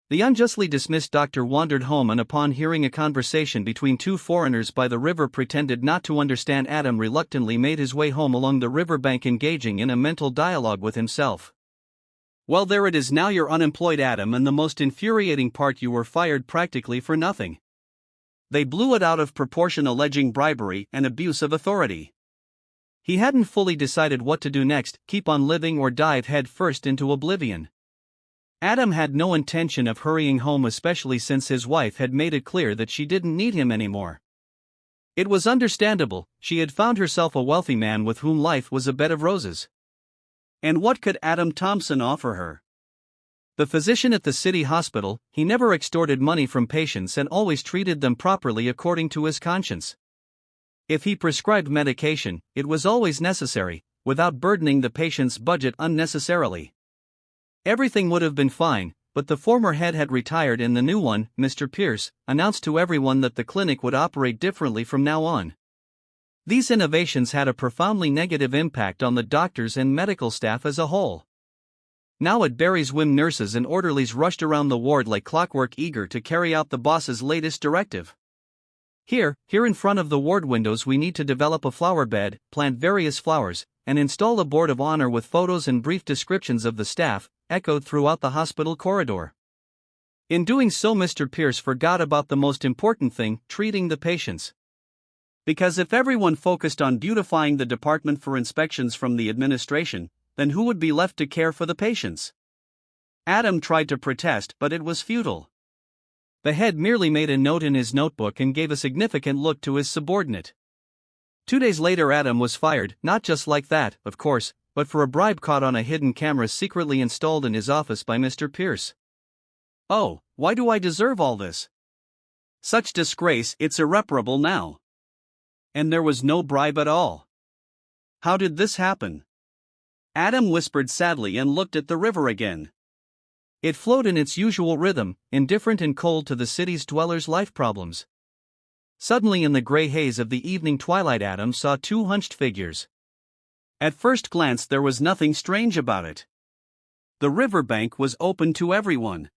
The unjustly dismissed doctor wandered home and upon hearing a conversation between two foreigners by the river pretended not to understand. Adam reluctantly made his way home along the river bank engaging in a mental dialogue with himself. Well, there it is now, you're unemployed, Adam, and the most infuriating part, you were fired practically for nothing. They blew it out of proportion, alleging bribery and abuse of authority. He hadn't fully decided what to do next, keep on living or dive head first into oblivion. Adam had no intention of hurrying home, especially since his wife had made it clear that she didn't need him anymore. It was understandable, she had found herself a wealthy man with whom life was a bed of roses. And what could Adam Thompson offer her? The physician at the city hospital, he never extorted money from patients and always treated them properly according to his conscience. If he prescribed medication, it was always necessary, without burdening the patient's budget unnecessarily. Everything would have been fine, but the former head had retired and the new one, Mr. Pierce, announced to everyone that the clinic would operate differently from now on. These innovations had a profoundly negative impact on the doctors and medical staff as a whole. Now at Barry's whim, nurses and orderlies rushed around the ward like clockwork, eager to carry out the boss's latest directive. Here in front of the ward windows we need to develop a flower bed, plant various flowers, and install a board of honor with photos and brief descriptions of the staff, echoed throughout the hospital corridor. In doing so, Mr. Pierce forgot about the most important thing, treating the patients. Because if everyone focused on beautifying the department for inspections from the administration, then who would be left to care for the patients? Adam tried to protest, but it was futile. The head merely made a note in his notebook and gave a significant look to his subordinate. 2 days later Adam was fired, not just like that, of course, but for a bribe caught on a hidden camera secretly installed in his office by Mr. Pierce. Oh, why do I deserve all this? Such disgrace, it's irreparable now. And there was no bribe at all. How did this happen? Adam whispered sadly and looked at the river again. It flowed in its usual rhythm, indifferent and cold to the city's dwellers' life problems. Suddenly, in the gray haze of the evening twilight, Adam saw two hunched figures. At first glance there was nothing strange about it. The riverbank was open to everyone.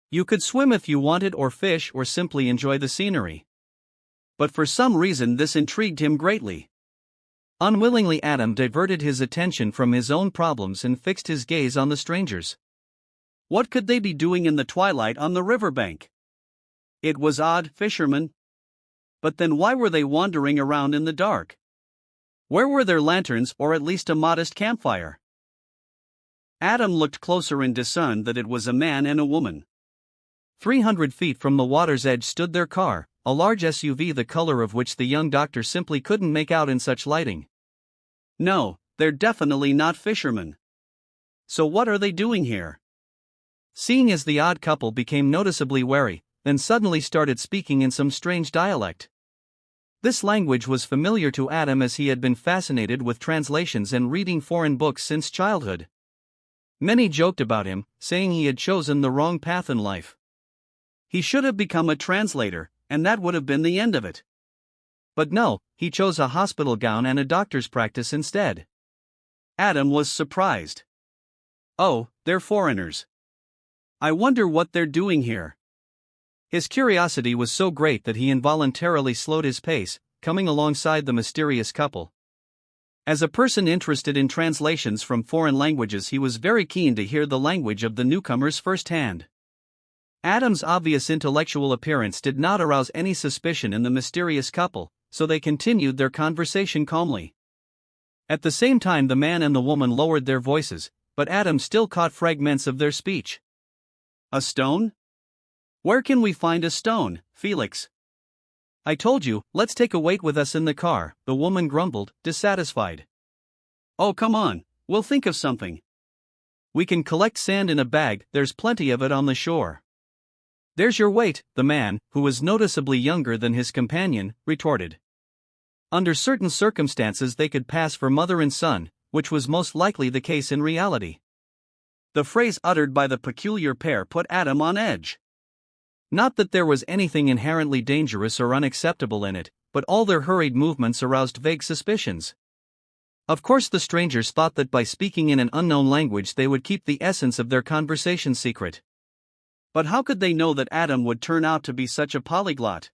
You could swim if you wanted, or fish, or simply enjoy the scenery. But for some reason this intrigued him greatly. Unwillingly Adam diverted his attention from his own problems and fixed his gaze on the strangers. What could they be doing in the twilight on the riverbank? It was odd, fishermen. But then why were they wandering around in the dark? Where were their lanterns, or at least a modest campfire? Adam looked closer and discerned that it was a man and a woman. 300 feet from the water's edge stood their car, a large SUV the color of which the young doctor simply couldn't make out in such lighting. No, they're definitely not fishermen. So what are they doing here? Seeing as the odd couple became noticeably wary, then suddenly started speaking in some strange dialect. This language was familiar to Adam as he had been fascinated with translations and reading foreign books since childhood. Many joked about him, saying he had chosen the wrong path in life. He should have become a translator, and that would have been the end of it. But no, he chose a hospital gown and a doctor's practice instead. Adam was surprised. Oh, they're foreigners. I wonder what they're doing here. His curiosity was so great that he involuntarily slowed his pace, coming alongside the mysterious couple. As a person interested in translations from foreign languages, he was very keen to hear the language of the newcomers firsthand. Adam's obvious intellectual appearance did not arouse any suspicion in the mysterious couple, so they continued their conversation calmly. At the same time the man and the woman lowered their voices, but Adam still caught fragments of their speech. A stone? Where can we find a stone, Felix? I told you, let's take a weight with us in the car, the woman grumbled, dissatisfied. Oh, come on, we'll think of something. We can collect sand in a bag, there's plenty of it on the shore. There's your weight, the man, who was noticeably younger than his companion, retorted. Under certain circumstances they could pass for mother and son, which was most likely the case in reality. The phrase uttered by the peculiar pair put Adam on edge. Not that there was anything inherently dangerous or unacceptable in it, but all their hurried movements aroused vague suspicions. Of course the strangers thought that by speaking in an unknown language they would keep the essence of their conversation secret. But how could they know that Adam would turn out to be such a polyglot?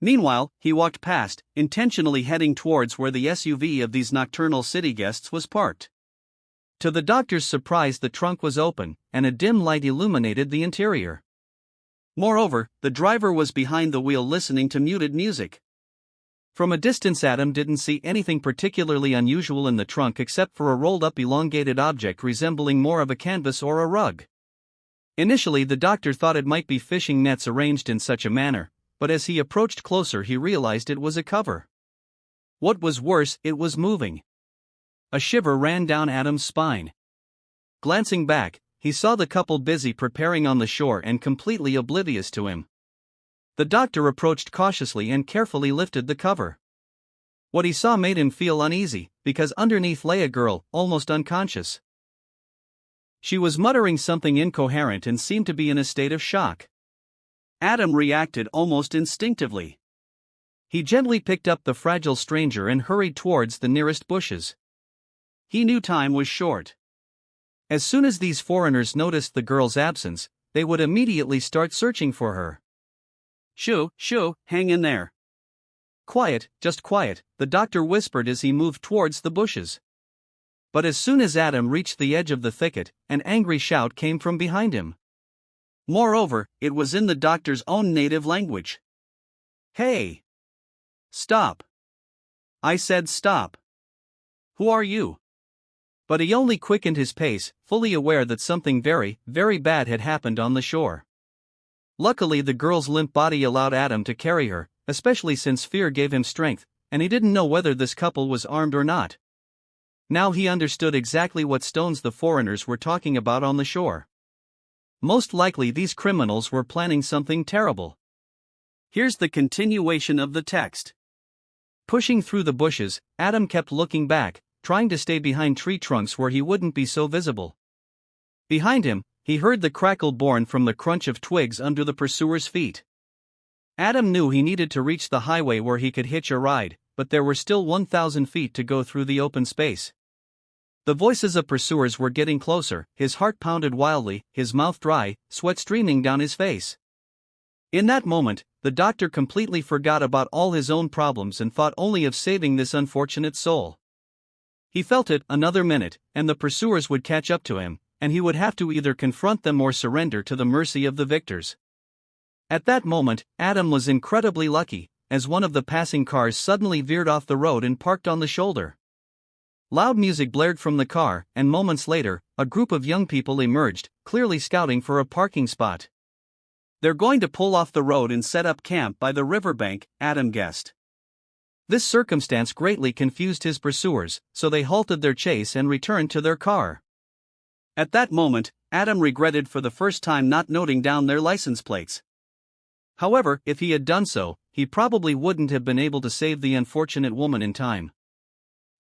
Meanwhile, he walked past, intentionally heading towards where the SUV of these nocturnal city guests was parked. To the doctor's surprise, the trunk was open, and a dim light illuminated the interior. Moreover, the driver was behind the wheel listening to muted music. From a distance, Adam didn't see anything particularly unusual in the trunk except for a rolled-up elongated object resembling more of a canvas or a rug. Initially, the doctor thought it might be fishing nets arranged in such a manner, but as he approached closer he realized it was a cover. What was worse, it was moving. A shiver ran down Adam's spine. Glancing back, he saw the couple busy preparing on the shore and completely oblivious to him. The doctor approached cautiously and carefully lifted the cover. What he saw made him feel uneasy, because underneath lay a girl, almost unconscious. She was muttering something incoherent and seemed to be in a state of shock. Adam reacted almost instinctively. He gently picked up the fragile stranger and hurried towards the nearest bushes. He knew time was short. As soon as these foreigners noticed the girl's absence, they would immediately start searching for her. Shoo, hang in there. Quiet, just quiet, the doctor whispered as he moved towards the bushes. But as soon as Adam reached the edge of the thicket, an angry shout came from behind him. Moreover, it was in the doctor's own native language. Hey! Stop! I said stop! Who are you? But he only quickened his pace, fully aware that something very, very bad had happened on the shore. Luckily, the girl's limp body allowed Adam to carry her, especially since fear gave him strength, and he didn't know whether this couple was armed or not. Now he understood exactly what stones the foreigners were talking about on the shore. Most likely these criminals were planning something terrible. Here's the continuation of the text. Pushing through the bushes, Adam kept looking back, trying to stay behind tree trunks where he wouldn't be so visible. Behind him, he heard the crackle born from the crunch of twigs under the pursuer's feet. Adam knew he needed to reach the highway where he could hitch a ride, but there were still 1,000 feet to go through the open space. The voices of pursuers were getting closer, his heart pounded wildly, his mouth dry, sweat streaming down his face. In that moment, the doctor completely forgot about all his own problems and thought only of saving this unfortunate soul. He felt it, another minute, and the pursuers would catch up to him, and he would have to either confront them or surrender to the mercy of the victors. At that moment, Adam was incredibly lucky, as one of the passing cars suddenly veered off the road and parked on the shoulder. Loud music blared from the car, and moments later, a group of young people emerged, clearly scouting for a parking spot. They're going to pull off the road and set up camp by the riverbank, Adam guessed. This circumstance greatly confused his pursuers, so they halted their chase and returned to their car. At that moment, Adam regretted for the first time not noting down their license plates. However, if he had done so, he probably wouldn't have been able to save the unfortunate woman in time.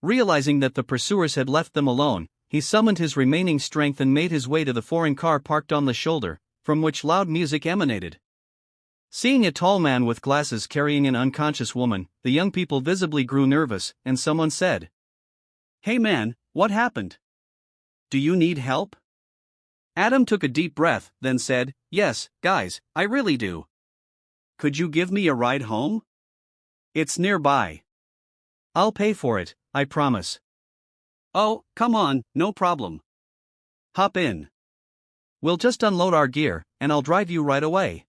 Realizing that the pursuers had left them alone, he summoned his remaining strength and made his way to the foreign car parked on the shoulder, from which loud music emanated. Seeing a tall man with glasses carrying an unconscious woman, the young people visibly grew nervous, and someone said, "Hey man, what happened? Do you need help?" Adam took a deep breath, then said, "Yes, guys, I really do. Could you give me a ride home? It's nearby. I'll pay for it, I promise." "Oh, come on, no problem. Hop in. We'll just unload our gear, and I'll drive you right away."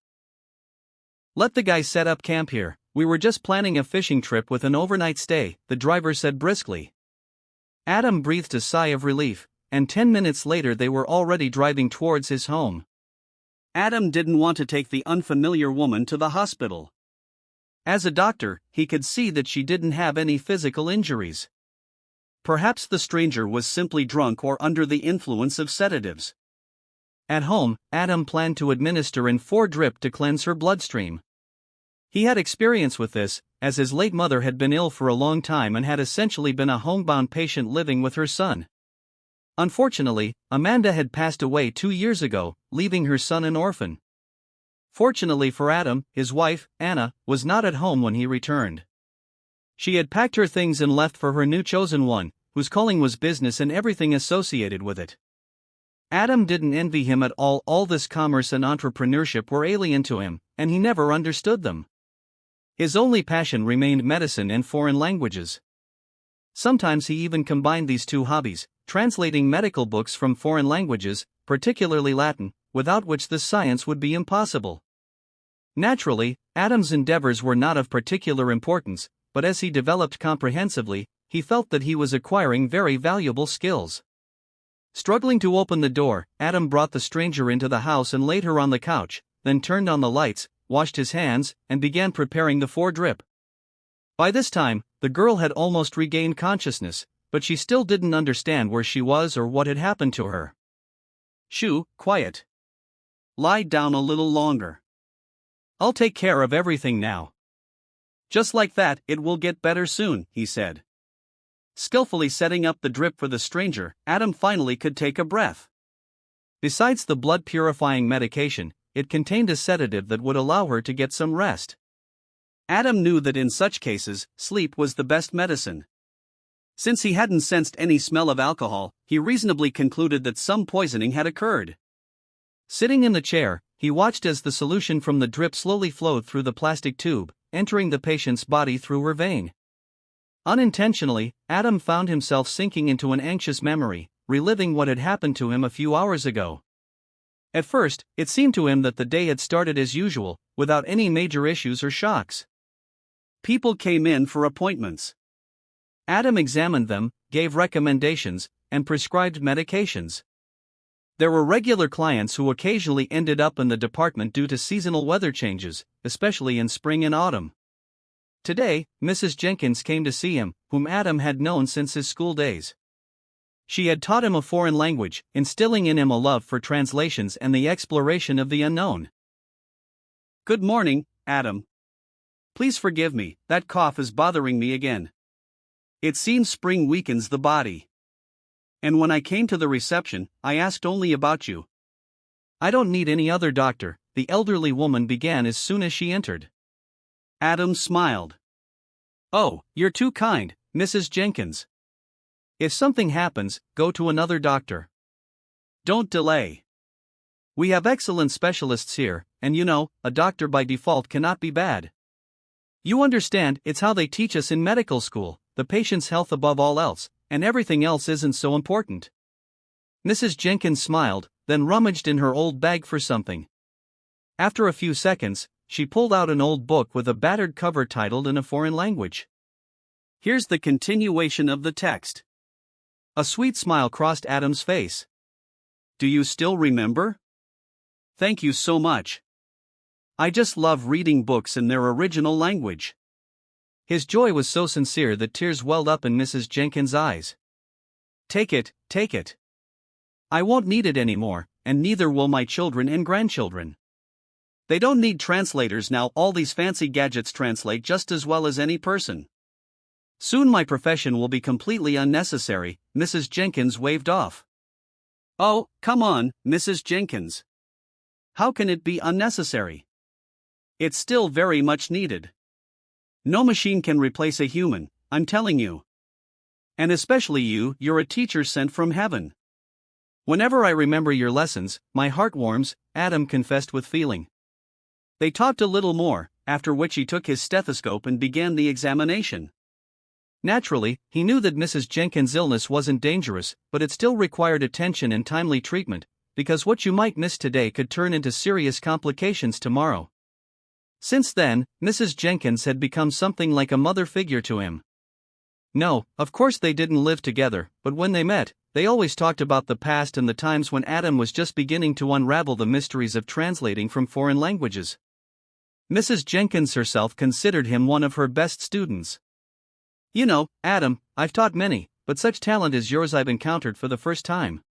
"Let the guys set up camp here, we were just planning a fishing trip with an overnight stay," the driver said briskly. Adam breathed a sigh of relief, and 10 minutes later they were already driving towards his home. Adam didn't want to take the unfamiliar woman to the hospital. As a doctor, he could see that she didn't have any physical injuries. Perhaps the stranger was simply drunk or under the influence of sedatives. At home, Adam planned to administer in 4 drip to cleanse her bloodstream. He had experience with this, as his late mother had been ill for a long time and had essentially been a homebound patient living with her son. Unfortunately, Amanda had passed away 2 years ago, leaving her son an orphan. Fortunately for Adam, his wife, Anna, was not at home when he returned. She had packed her things and left for her new chosen one, whose calling was business and everything associated with it. Adam didn't envy him at all this commerce and entrepreneurship were alien to him, and he never understood them. His only passion remained medicine and foreign languages. Sometimes he even combined these two hobbies, translating medical books from foreign languages, particularly Latin, without which this science would be impossible. Naturally, Adam's endeavors were not of particular importance, but as he developed comprehensively, he felt that he was acquiring very valuable skills. Struggling to open the door, Adam brought the stranger into the house and laid her on the couch, then turned on the lights, washed his hands, and began preparing the foredrip. By this time, the girl had almost regained consciousness, but she still didn't understand where she was or what had happened to her. "Shoo, quiet. Lie down a little longer. I'll take care of everything now." "Just like that, it will get better soon," he said. Skillfully setting up the drip for the stranger, Adam finally could take a breath. Besides the blood-purifying medication, it contained a sedative that would allow her to get some rest. Adam knew that in such cases, sleep was the best medicine. Since he hadn't sensed any smell of alcohol, he reasonably concluded that some poisoning had occurred. Sitting in the chair, he watched as the solution from the drip slowly flowed through the plastic tube, entering the patient's body through her vein. Unintentionally, Adam found himself sinking into an anxious memory, reliving what had happened to him a few hours ago. At first, it seemed to him that the day had started as usual, without any major issues or shocks. People came in for appointments. Adam examined them, gave recommendations, and prescribed medications. There were regular clients who occasionally ended up in the department due to seasonal weather changes, especially in spring and autumn. Today, Mrs. Jenkins came to see him, whom Adam had known since his school days. She had taught him a foreign language, instilling in him a love for translations and the exploration of the unknown. "Good morning, Adam. Please forgive me, that cough is bothering me again. It seems spring weakens the body. And when I came to the reception, I asked only about you." "I don't need any other doctor," the elderly woman began as soon as she entered. Adam smiled. "Oh, you're too kind, Mrs. Jenkins. If something happens, go to another doctor. Don't delay. We have excellent specialists here, and you know, a doctor by default cannot be bad. You understand, it's how they teach us in medical school, the patient's health above all else, and everything else isn't so important." Mrs. Jenkins smiled, then rummaged in her old bag for something. After a few seconds, she pulled out an old book with a battered cover titled in a foreign language. Here's the continuation of the text. A sweet smile crossed Adam's face. "Do you still remember? Thank you so much. I just love reading books in their original language." His joy was so sincere that tears welled up in Mrs. Jenkins' eyes. Take it. I won't need it anymore, and neither will my children and grandchildren. They don't need translators now, all these fancy gadgets translate just as well as any person. Soon my profession will be completely unnecessary." Mrs. Jenkins waved off. "Oh, come on, Mrs. Jenkins. How can it be unnecessary? It's still very much needed. No machine can replace a human, I'm telling you. And especially you're a teacher sent from heaven. Whenever I remember your lessons, my heart warms," Adam confessed with feeling. They talked a little more, after which he took his stethoscope and began the examination. Naturally, he knew that Mrs. Jenkins' illness wasn't dangerous, but it still required attention and timely treatment, because what you might miss today could turn into serious complications tomorrow. Since then, Mrs. Jenkins had become something like a mother figure to him. No, of course they didn't live together, but when they met, they always talked about the past and the times when Adam was just beginning to unravel the mysteries of translating from foreign languages. Mrs. Jenkins herself considered him one of her best students. "You know, Adam, I've taught many, but such talent as yours I've encountered for the first time.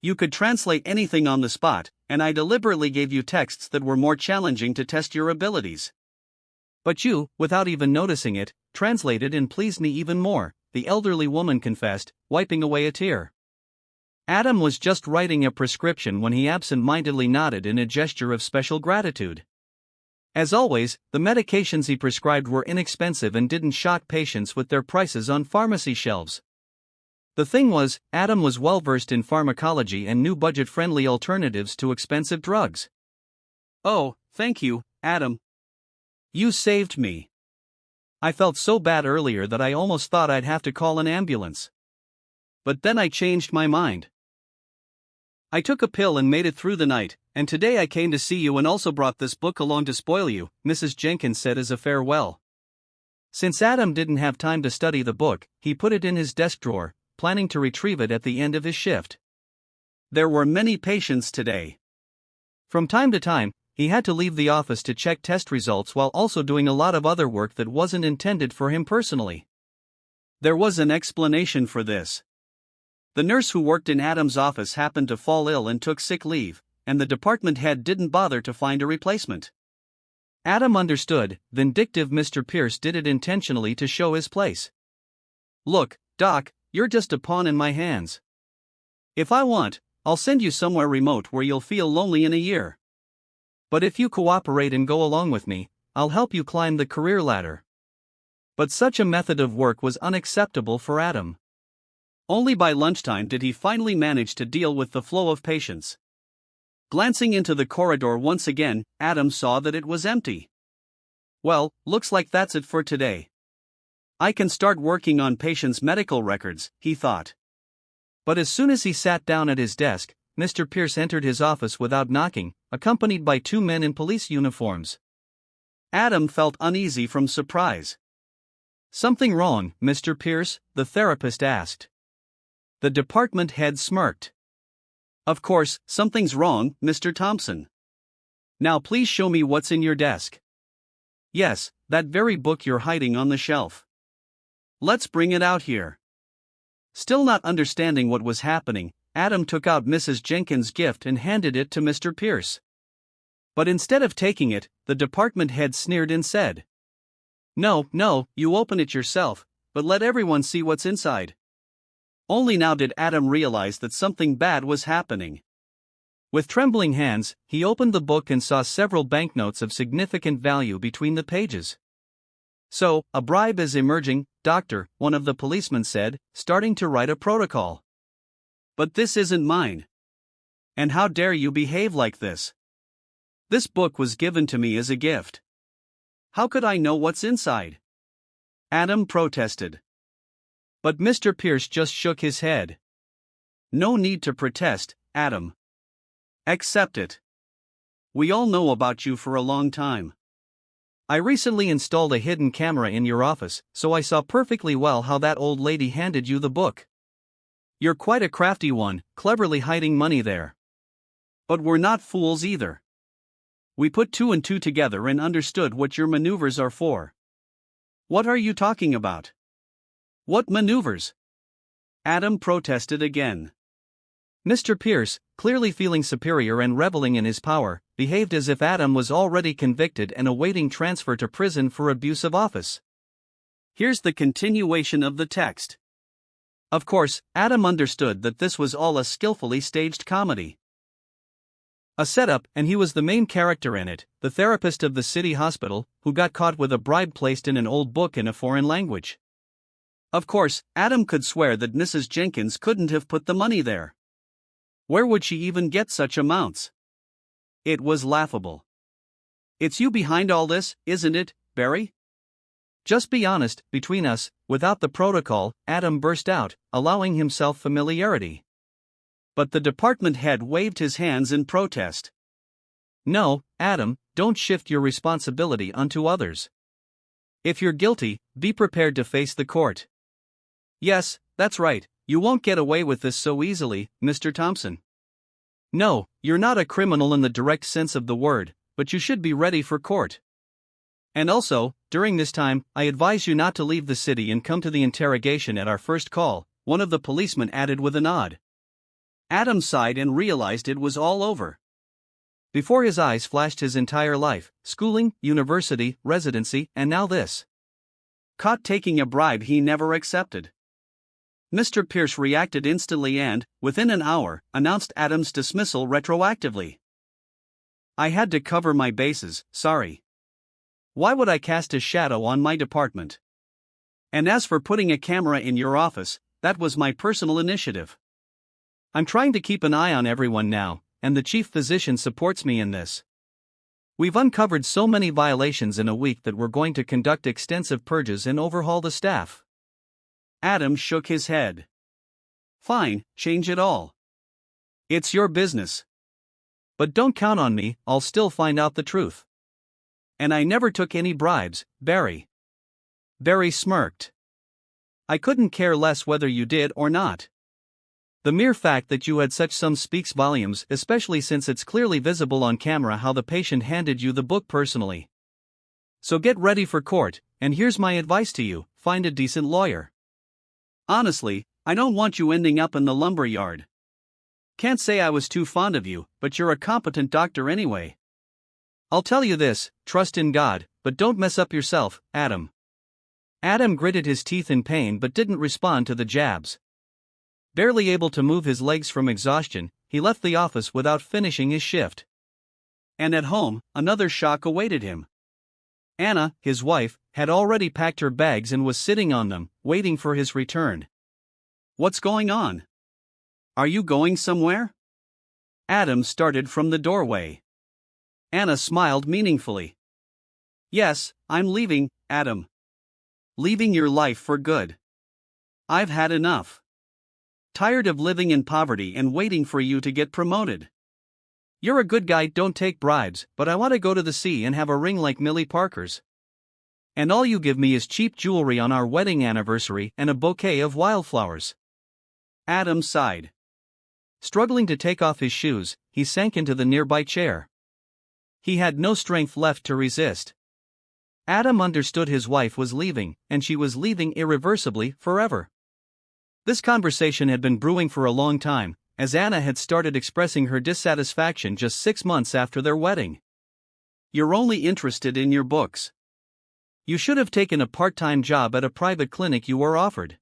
You could translate anything on the spot, and I deliberately gave you texts that were more challenging to test your abilities. But you, without even noticing it, translated and pleased me even more," the elderly woman confessed, wiping away a tear. Adam was just writing a prescription when he absent-mindedly nodded in a gesture of special gratitude. As always, the medications he prescribed were inexpensive and didn't shock patients with their prices on pharmacy shelves. The thing was, Adam was well versed in pharmacology and knew budget-friendly alternatives to expensive drugs. "Oh, thank you, Adam. You saved me. I felt so bad earlier that I almost thought I'd have to call an ambulance. But then I changed my mind. I took a pill and made it through the night, and today I came to see you and also brought this book along to spoil you," Mrs. Jenkins said as a farewell. Since Adam didn't have time to study the book, he put it in his desk drawer, planning to retrieve it at the end of his shift. There were many patients today. From time to time, he had to leave the office to check test results while also doing a lot of other work that wasn't intended for him personally. There was an explanation for this. The nurse who worked in Adam's office happened to fall ill and took sick leave, and the department head didn't bother to find a replacement. Adam understood. Vindictive Mr. Pierce did it intentionally to show his place. "Look, Doc, you're just a pawn in my hands. If I want, I'll send you somewhere remote where you'll feel lonely in a year. But if you cooperate and go along with me, I'll help you climb the career ladder." But such a method of work was unacceptable for Adam. Only by lunchtime did he finally manage to deal with the flow of patients. Glancing into the corridor once again, Adam saw that it was empty. "Well, looks like that's it for today. I can start working on patients' medical records," he thought. But as soon as he sat down at his desk, Mr. Pierce entered his office without knocking, accompanied by two men in police uniforms. Adam felt uneasy from surprise. "Something wrong, Mr. Pierce?" the therapist asked. The department head smirked. "Of course, something's wrong, Mr. Thompson. Now please show me what's in your desk." "Yes, that very book you're hiding on the shelf." "Let's bring it out here." Still not understanding what was happening, Adam took out Mrs. Jenkins' gift and handed it to Mr. Pierce. But instead of taking it, the department head sneered and said, No, you open it yourself, but let everyone see what's inside." Only now did Adam realize that something bad was happening. With trembling hands, he opened the book and saw several banknotes of significant value between the pages. "So, a bribe is emerging, Doctor," one of the policemen said, starting to write a protocol. "But this isn't mine. And how dare you behave like this? This book was given to me as a gift. How could I know what's inside?" Adam protested. But Mr. Pierce just shook his head. "No need to protest, Adam. Accept it. We all know about you for a long time. I recently installed a hidden camera in your office, so I saw perfectly well how that old lady handed you the book. You're quite a crafty one, cleverly hiding money there. But we're not fools either. We put two and two together and understood what your maneuvers are for." "What are you talking about? What maneuvers?" Adam protested again. Mr. Pierce, clearly feeling superior and reveling in his power, behaved as if Adam was already convicted and awaiting transfer to prison for abuse of office. Here's the continuation of the text. Of course, Adam understood that this was all a skillfully staged comedy. A setup, and he was the main character in it, the therapist of the city hospital, who got caught with a bribe placed in an old book in a foreign language. Of course, Adam could swear that Mrs. Jenkins couldn't have put the money there. Where would she even get such amounts? It was laughable. "It's you behind all this, isn't it, Barry? Just be honest, between us." Without the protocol, Adam burst out, allowing himself familiarity. But the department head waved his hands in protest. "No, Adam, don't shift your responsibility onto others. If you're guilty, be prepared to face the court. Yes, that's right, you won't get away with this so easily, Mr. Thompson. No, you're not a criminal in the direct sense of the word, but you should be ready for court. And also, during this time, I advise you not to leave the city and come to the interrogation at our first call," one of the policemen added with a nod. Adam sighed and realized it was all over. Before his eyes flashed his entire life: schooling, university, residency, and now this. Caught taking a bribe he never accepted. Mr. Pierce reacted instantly and, within an hour, announced Adam's dismissal retroactively. "I had to cover my bases, sorry. Why would I cast a shadow on my department? And as for putting a camera in your office, that was my personal initiative. I'm trying to keep an eye on everyone now, and the chief physician supports me in this. We've uncovered so many violations in a week that we're going to conduct extensive purges and overhaul the staff." Adam shook his head. "Fine, change it all. It's your business. But don't count on me, I'll still find out the truth. And I never took any bribes, Barry." Barry smirked. "I couldn't care less whether you did or not. The mere fact that you had such sums speaks volumes, especially since it's clearly visible on camera how the patient handed you the book personally. So get ready for court, and here's my advice to you: find a decent lawyer. Honestly, I don't want you ending up in the lumber yard. Can't say I was too fond of you, but you're a competent doctor anyway. I'll tell you this: trust in God, but don't mess up yourself, Adam." Adam gritted his teeth in pain but didn't respond to the jabs. Barely able to move his legs from exhaustion, he left the office without finishing his shift. And at home, another shock awaited him. Anna, his wife, had already packed her bags and was sitting on them, waiting for his return. "What's going on? Are you going somewhere?" Adam started from the doorway. Anna smiled meaningfully. "Yes, I'm leaving, Adam. Leaving your life for good. I've had enough. Tired of living in poverty and waiting for you to get promoted. You're a good guy, don't take bribes, but I want to go to the sea and have a ring like Millie Parker's. And all you give me is cheap jewelry on our wedding anniversary and a bouquet of wildflowers." Adam sighed. Struggling to take off his shoes, he sank into the nearby chair. He had no strength left to resist. Adam understood his wife was leaving, and she was leaving irreversibly, forever. This conversation had been brewing for a long time, as Anna had started expressing her dissatisfaction just 6 months after their wedding. "You're only interested in your books. You should have taken a part-time job at a private clinic you were offered.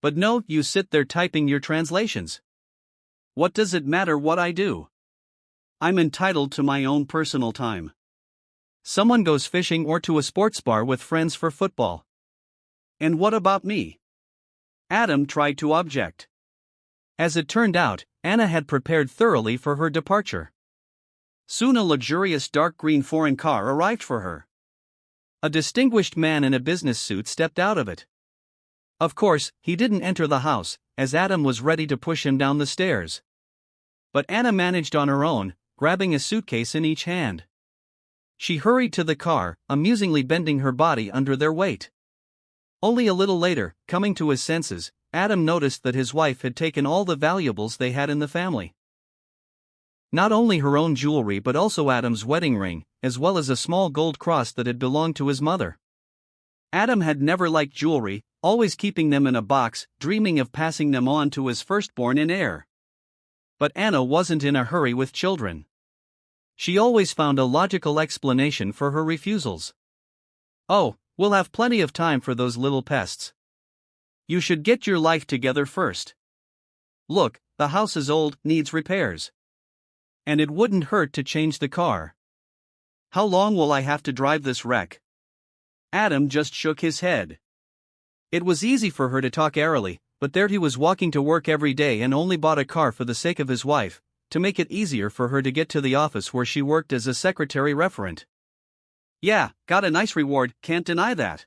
But no, you sit there typing your translations. What does it matter what I do? I'm entitled to my own personal time. Someone goes fishing or to a sports bar with friends for football. And what about me?" Adam tried to object. As it turned out, Anna had prepared thoroughly for her departure. Soon a luxurious dark green foreign car arrived for her. A distinguished man in a business suit stepped out of it. Of course, he didn't enter the house, as Adam was ready to push him down the stairs. But Anna managed on her own, grabbing a suitcase in each hand. She hurried to the car, amusingly bending her body under their weight. Only a little later, coming to his senses, Adam noticed that his wife had taken all the valuables they had in the family. Not only her own jewelry but also Adam's wedding ring, as well as a small gold cross that had belonged to his mother. Adam had never liked jewelry, always keeping them in a box, dreaming of passing them on to his firstborn and heir. But Anna wasn't in a hurry with children. She always found a logical explanation for her refusals. "Oh, we'll have plenty of time for those little pests. You should get your life together first. Look, the house is old, needs repairs. And it wouldn't hurt to change the car. How long will I have to drive this wreck?" Adam just shook his head. It was easy for her to talk airily, but there he was walking to work every day and only bought a car for the sake of his wife, to make it easier for her to get to the office where she worked as a secretary referent. "Yeah, got a nice reward, can't deny that.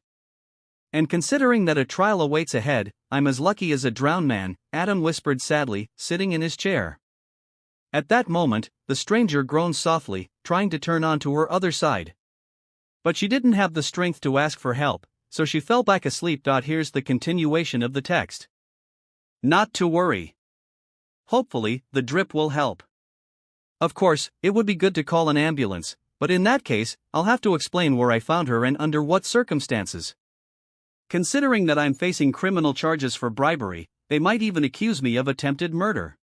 And considering that a trial awaits ahead, I'm as lucky as a drowned man," Adam whispered sadly, sitting in his chair. At that moment, the stranger groaned softly, trying to turn onto her other side. But she didn't have the strength to ask for help, so she fell back asleep. Here's the continuation of the text. "Not to worry. Hopefully, the drip will help. Of course, it would be good to call an ambulance, but in that case, I'll have to explain where I found her and under what circumstances. Considering that I'm facing criminal charges for bribery, they might even accuse me of attempted murder.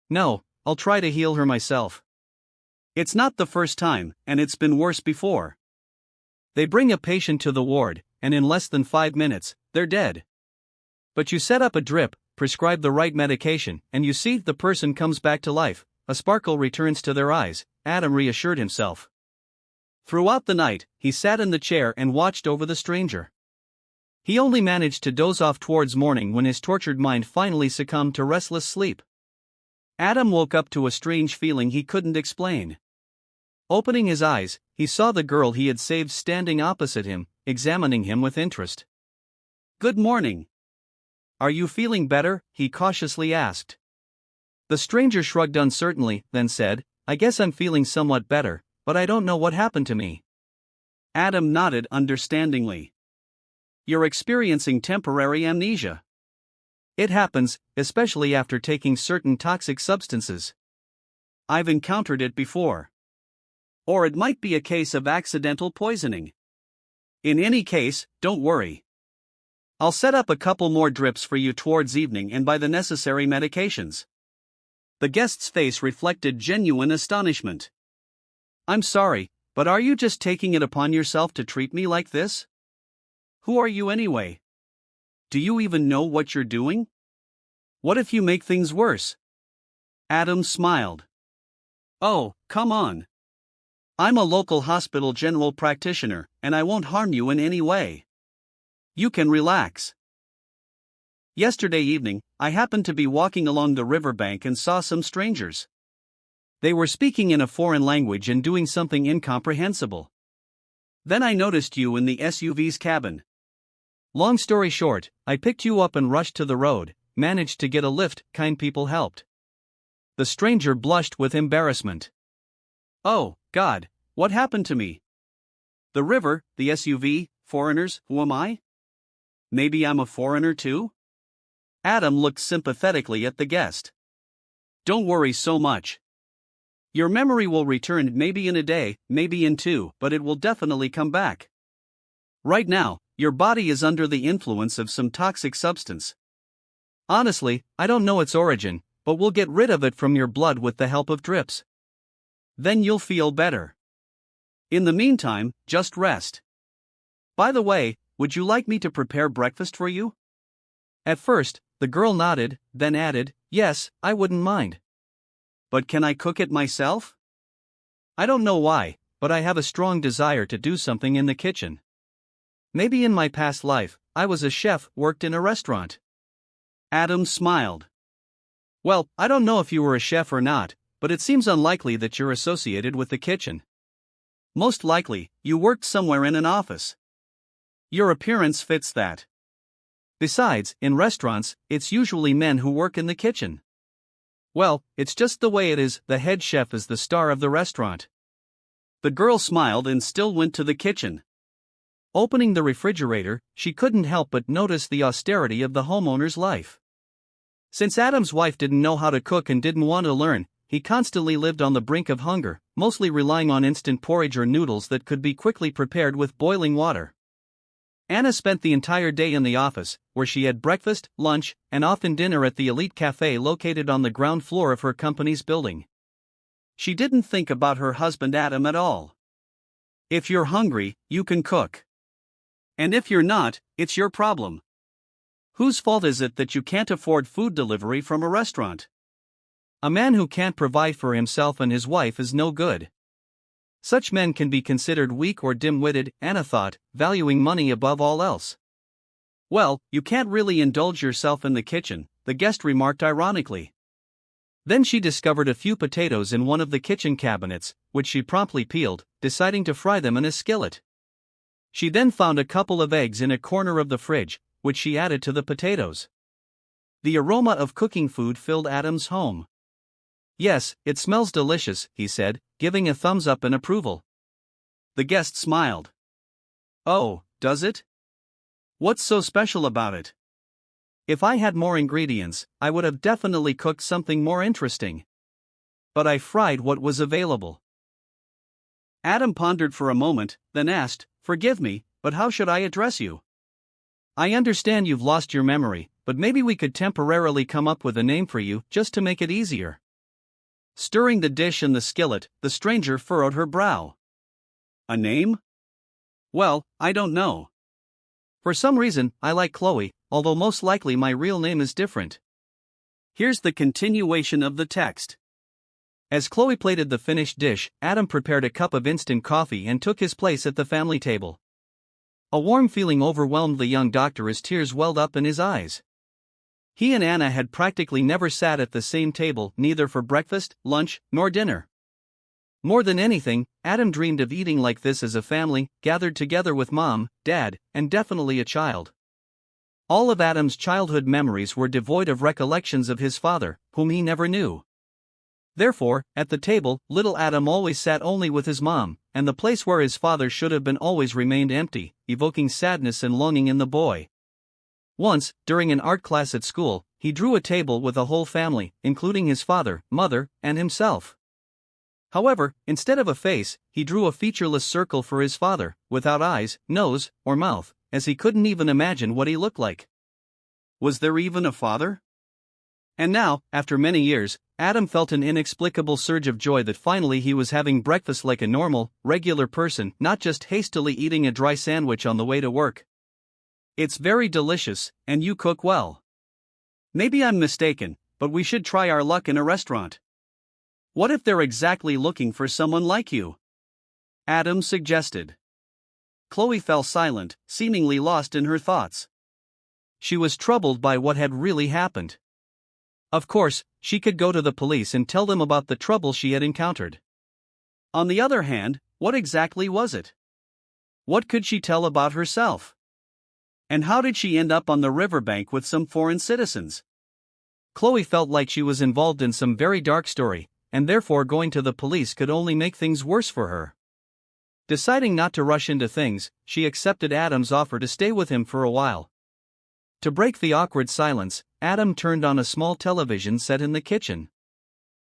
No, I'll try to heal her myself. It's not the first time, and it's been worse before. They bring a patient to the ward, and in less than 5 minutes, they're dead. But you set up a drip, prescribe the right medication, and you see the person comes back to life. A sparkle returns to their eyes," Adam reassured himself. Throughout the night, he sat in the chair and watched over the stranger. He only managed to doze off towards morning when his tortured mind finally succumbed to restless sleep. Adam woke up to a strange feeling he couldn't explain. Opening his eyes, he saw the girl he had saved standing opposite him, examining him with interest. "Good morning. Are you feeling better?" he cautiously asked. The stranger shrugged uncertainly, then said, "I guess I'm feeling somewhat better, but I don't know what happened to me." Adam nodded understandingly. "You're experiencing temporary amnesia. It happens, especially after taking certain toxic substances. I've encountered it before. Or it might be a case of accidental poisoning. In any case, don't worry. I'll set up a couple more drips for you towards evening and buy the necessary medications." The guest's face reflected genuine astonishment. "I'm sorry, but are you just taking it upon yourself to treat me like this? Who are you anyway? Do you even know what you're doing? What if you make things worse?" Adam smiled. "Oh, come on. I'm a local hospital general practitioner, and I won't harm you in any way. You can relax. Yesterday evening, I happened to be walking along the riverbank and saw some strangers. They were speaking in a foreign language and doing something incomprehensible. Then I noticed you in the SUV's cabin. Long story short, I picked you up and rushed to the road, managed to get a lift, kind people helped." The stranger blushed with embarrassment. "Oh, God, what happened to me? The river, the SUV, foreigners, who am I? Maybe I'm a foreigner too?" Adam looked sympathetically at the guest. "Don't worry so much. Your memory will return maybe in a day, maybe in 2, but it will definitely come back. Right now, your body is under the influence of some toxic substance. Honestly, I don't know its origin, but we'll get rid of it from your blood with the help of drips. Then you'll feel better. In the meantime, just rest. By the way, would you like me to prepare breakfast for you?" At first, the girl nodded, then added, "Yes, I wouldn't mind. But can I cook it myself? I don't know why, but I have a strong desire to do something in the kitchen. Maybe in my past life, I was a chef, worked in a restaurant." Adam smiled. "Well, I don't know if you were a chef or not, but it seems unlikely that you're associated with the kitchen. Most likely, you worked somewhere in an office. Your appearance fits that. Besides, in restaurants, it's usually men who work in the kitchen. Well, it's just the way it is, the head chef is the star of the restaurant." The girl smiled and still went to the kitchen. Opening the refrigerator, she couldn't help but notice the austerity of the homeowner's life. Since Adam's wife didn't know how to cook and didn't want to learn, he constantly lived on the brink of hunger, mostly relying on instant porridge or noodles that could be quickly prepared with boiling water. Anna spent the entire day in the office, where she had breakfast, lunch, and often dinner at the elite cafe located on the ground floor of her company's building. She didn't think about her husband Adam at all. If you're hungry, you can cook. And if you're not, it's your problem. Whose fault is it that you can't afford food delivery from a restaurant? A man who can't provide for himself and his wife is no good. Such men can be considered weak or dim-witted, Anna thought, valuing money above all else. "Well, you can't really indulge yourself in the kitchen," the guest remarked ironically. Then she discovered a few potatoes in one of the kitchen cabinets, which she promptly peeled, deciding to fry them in a skillet. She then found a couple of eggs in a corner of the fridge, which she added to the potatoes. The aroma of cooking food filled Adam's home. "Yes, it smells delicious," he said, giving a thumbs up in approval. The guest smiled. "Oh, does it? What's so special about it? If I had more ingredients, I would have definitely cooked something more interesting. But I fried what was available." Adam pondered for a moment, then asked, "Forgive me, but how should I address you? I understand you've lost your memory, but maybe we could temporarily come up with a name for you, just to make it easier." Stirring the dish in the skillet, the stranger furrowed her brow. "A name? Well, I don't know. For some reason, I like Chloe, although most likely my real name is different." Here's the continuation of the text. As Chloe plated the finished dish, Adam prepared a cup of instant coffee and took his place at the family table. A warm feeling overwhelmed the young doctor as tears welled up in his eyes. He and Anna had practically never sat at the same table, neither for breakfast, lunch, nor dinner. More than anything, Adam dreamed of eating like this as a family, gathered together with mom, dad, and definitely a child. All of Adam's childhood memories were devoid of recollections of his father, whom he never knew. Therefore, at the table, little Adam always sat only with his mom, and the place where his father should have been always remained empty, evoking sadness and longing in the boy. Once, during an art class at school, he drew a table with a whole family, including his father, mother, and himself. However, instead of a face, he drew a featureless circle for his father, without eyes, nose, or mouth, as he couldn't even imagine what he looked like. Was there even a father? And now, after many years, Adam felt an inexplicable surge of joy that finally he was having breakfast like a normal, regular person, not just hastily eating a dry sandwich on the way to work. It's very delicious, and you cook well. Maybe I'm mistaken, but we should try our luck in a restaurant. What if they're exactly looking for someone like you? Adam suggested. Chloe fell silent, seemingly lost in her thoughts. She was troubled by what had really happened. Of course, she could go to the police and tell them about the trouble she had encountered. On the other hand, what exactly was it? What could she tell about herself? And how did she end up on the riverbank with some foreign citizens? Chloe felt like she was involved in some very dark story, and therefore going to the police could only make things worse for her. Deciding not to rush into things, she accepted Adam's offer to stay with him for a while. To break the awkward silence, Adam turned on a small television set in the kitchen.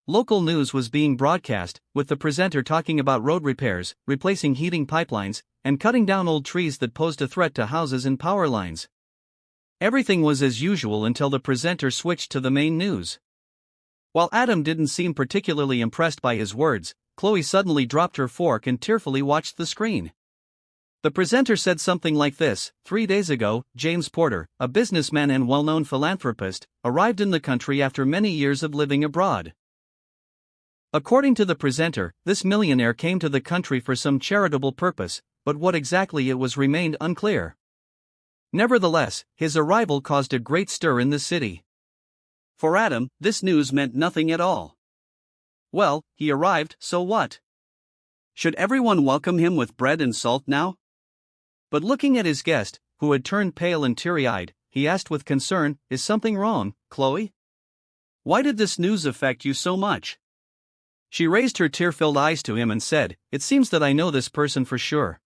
Local news was being broadcast, with the presenter talking about road repairs, replacing heating pipelines, and cutting down old trees that posed a threat to houses and power lines. Everything was as usual until the presenter switched to the main news. While Adam didn't seem particularly impressed by his words, Chloe suddenly dropped her fork and tearfully watched the screen. The presenter said something like this: 3 days ago, James Porter, a businessman and well-known philanthropist, arrived in the country after many years of living abroad. According to the presenter, this millionaire came to the country for some charitable purpose, but what exactly it was remained unclear. Nevertheless, his arrival caused a great stir in the city. For Adam, this news meant nothing at all. Well, he arrived, so what? Should everyone welcome him with bread and salt now? But looking at his guest, who had turned pale and teary-eyed, he asked with concern, "Is something wrong, Chloe? Why did this news affect you so much?" She raised her tear-filled eyes to him and said, "It seems that I know this person for sure.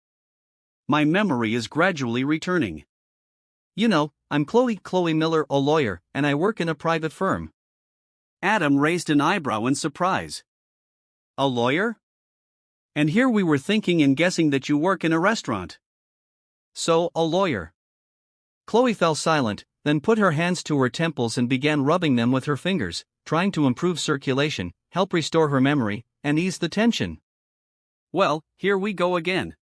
My memory is gradually returning. You know, I'm Chloe Miller, a lawyer, and I work in a private firm." Adam raised an eyebrow in surprise. "A lawyer? And here we were thinking and guessing that you work in a restaurant." "So, a lawyer." Chloe fell silent, then put her hands to her temples and began rubbing them with her fingers, trying to improve circulation, help restore her memory, and ease the tension. "Well, here we go again.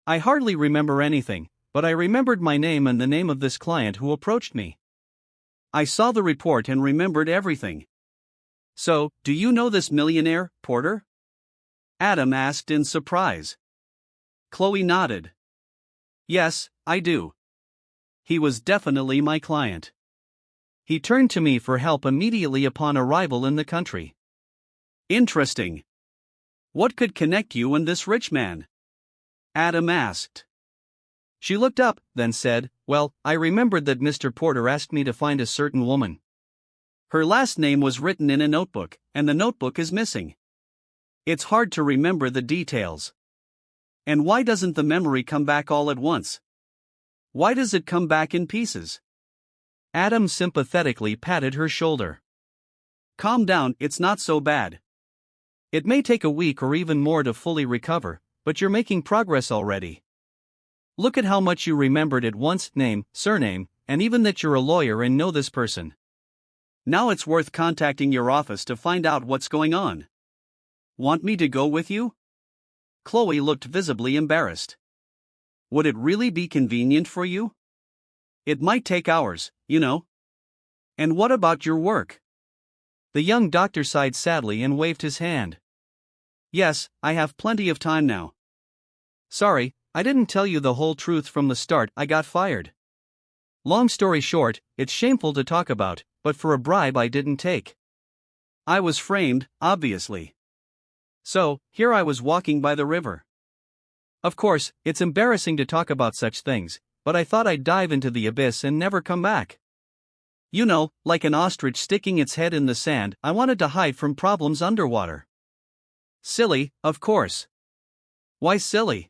I hardly remember anything, but I remembered my name and the name of this client who approached me. I saw the report and remembered everything. So, do you know this millionaire, Porter?" Adam asked in surprise. Chloe nodded. "Yes, I do. He was definitely my client. He turned to me for help immediately upon arrival in the country." "Interesting. What could connect you and this rich man?" Adam asked. She looked up, then said, "Well, I remembered that Mr. Porter asked me to find a certain woman. Her last name was written in a notebook, and the notebook is missing. It's hard to remember the details. And why doesn't the memory come back all at once? Why does it come back in pieces?" Adam sympathetically patted her shoulder. "Calm down, it's not so bad. It may take a week or even more to fully recover, but you're making progress already. Look at how much you remembered at once: name, surname, and even that you're a lawyer and know this person. Now it's worth contacting your office to find out what's going on. Want me to go with you?" Chloe looked visibly embarrassed. "Would it really be convenient for you? It might take hours, you know. And what about your work?" The young doctor sighed sadly and waved his hand. "Yes, I have plenty of time now. Sorry, I didn't tell you the whole truth from the start. I got fired. Long story short, it's shameful to talk about, but for a bribe I didn't take. I was framed, obviously. So, here I was walking by the river. Of course, it's embarrassing to talk about such things, but I thought I'd dive into the abyss and never come back. You know, like an ostrich sticking its head in the sand, I wanted to hide from problems underwater. Silly, of course. Why silly?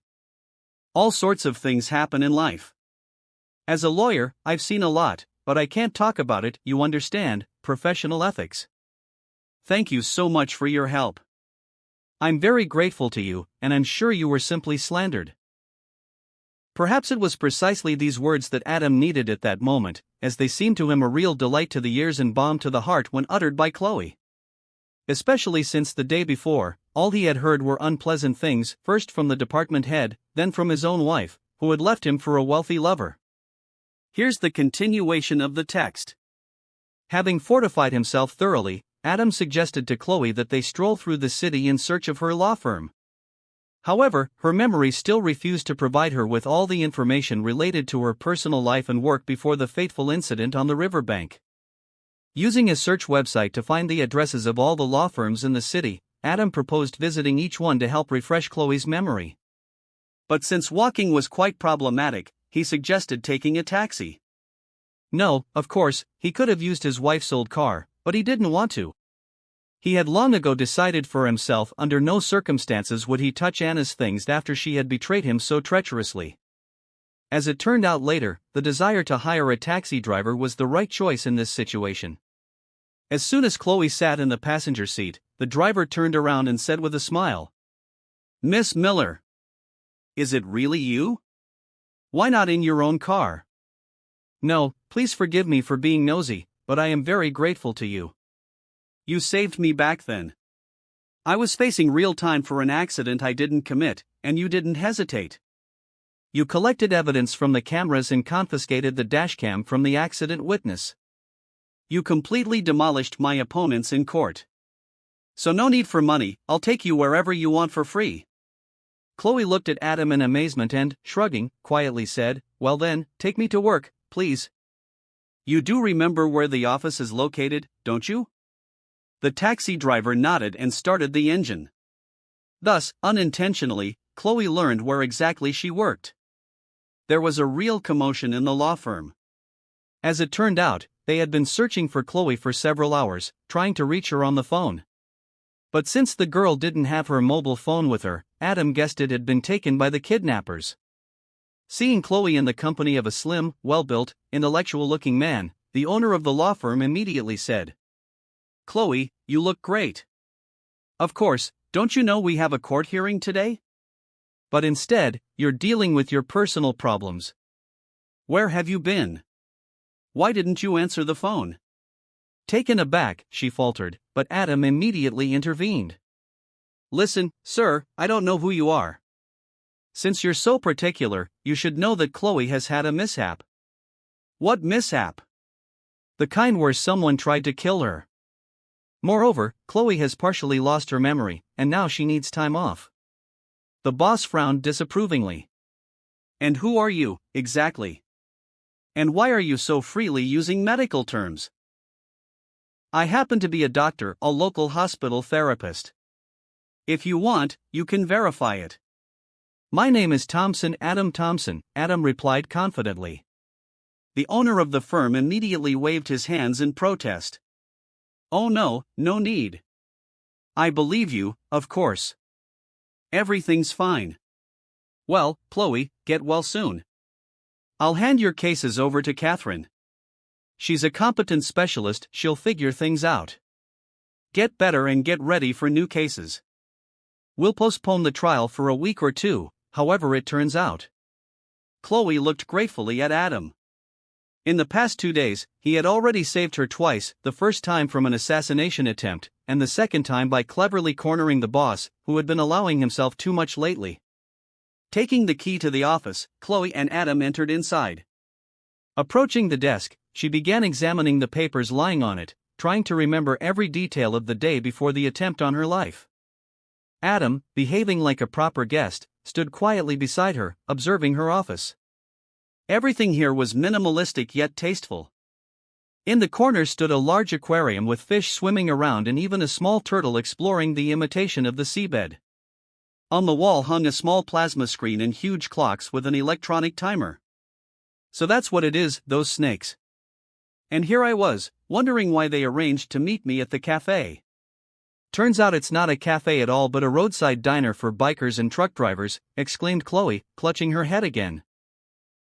All sorts of things happen in life. As a lawyer, I've seen a lot, but I can't talk about it, you understand, professional ethics. Thank you so much for your help. I'm very grateful to you, and I'm sure you were simply slandered. Perhaps it was precisely these words that Adam needed at that moment, as they seemed to him a real delight to the ears and balm to the heart when uttered by Chloe. Especially since the day before, all he had heard were unpleasant things, first from the department head, then from his own wife, who had left him for a wealthy lover. Here's the continuation of the text. Having fortified himself thoroughly, Adam suggested to Chloe that they stroll through the city in search of her law firm. However, her memory still refused to provide her with all the information related to her personal life and work before the fateful incident on the riverbank. Using a search website to find the addresses of all the law firms in the city, Adam proposed visiting each one to help refresh Chloe's memory. But since walking was quite problematic, he suggested taking a taxi. No, of course, he could have used his wife's old car, but he didn't want to. He had long ago decided for himself under no circumstances would he touch Anna's things after she had betrayed him so treacherously. As it turned out later, the desire to hire a taxi driver was the right choice in this situation. As soon as Chloe sat in the passenger seat, the driver turned around and said with a smile, "Miss Miller. Is it really you? Why not in your own car?" "No, please forgive me for being nosy, but I am very grateful to you. You saved me back then. I was facing real time for an accident I didn't commit, and you didn't hesitate. You collected evidence from the cameras and confiscated the dashcam from the accident witness. You completely demolished my opponents in court. So no need for money, I'll take you wherever you want for free." Chloe looked at Adam in amazement and, shrugging, quietly said, "Well then, take me to work, please." "You do remember where the office is located, don't you?" The taxi driver nodded and started the engine. Thus, unintentionally, Chloe learned where exactly she worked. There was a real commotion in the law firm. As it turned out, they had been searching for Chloe for several hours, trying to reach her on the phone. But since the girl didn't have her mobile phone with her, Adam guessed it had been taken by the kidnappers. Seeing Chloe in the company of a slim, well-built, intellectual-looking man, the owner of the law firm immediately said, "Chloe, you look great. Of course, don't you know we have a court hearing today? But instead, you're dealing with your personal problems. Where have you been? Why didn't you answer the phone?" Taken aback, she faltered, but Adam immediately intervened. "Listen, sir, I don't know who you are. Since you're so particular, you should know that Chloe has had a mishap." "What mishap?" "The kind where someone tried to kill her. Moreover, Chloe has partially lost her memory, and now she needs time off." The boss frowned disapprovingly. "And who are you, exactly? And why are you so freely using medical terms?" "I happen to be a doctor, a local hospital therapist. If you want, you can verify it." "My name is Thompson, Adam Thompson," Adam replied confidently. The owner of the firm immediately waved his hands in protest. "Oh no, no need. I believe you, of course. Everything's fine. Well, Chloe, get well soon. I'll hand your cases over to Catherine. She's a competent specialist, she'll figure things out. Get better and get ready for new cases. We'll postpone the trial for a week or two, however it turns out." Chloe looked gratefully at Adam. In the past 2 days, he had already saved her twice, the first time from an assassination attempt, and the second time by cleverly cornering the boss, who had been allowing himself too much lately. Taking the key to the office, Chloe and Adam entered inside. Approaching the desk, she began examining the papers lying on it, trying to remember every detail of the day before the attempt on her life. Adam, behaving like a proper guest, stood quietly beside her, observing her office. Everything here was minimalistic yet tasteful. In the corner stood a large aquarium with fish swimming around and even a small turtle exploring the imitation of the seabed. On the wall hung a small plasma screen and huge clocks with an electronic timer. So that's what it is, those snakes. And here I was, wondering why they arranged to meet me at the cafe. Turns out it's not a cafe at all but a roadside diner for bikers and truck drivers, exclaimed Chloe, clutching her head again.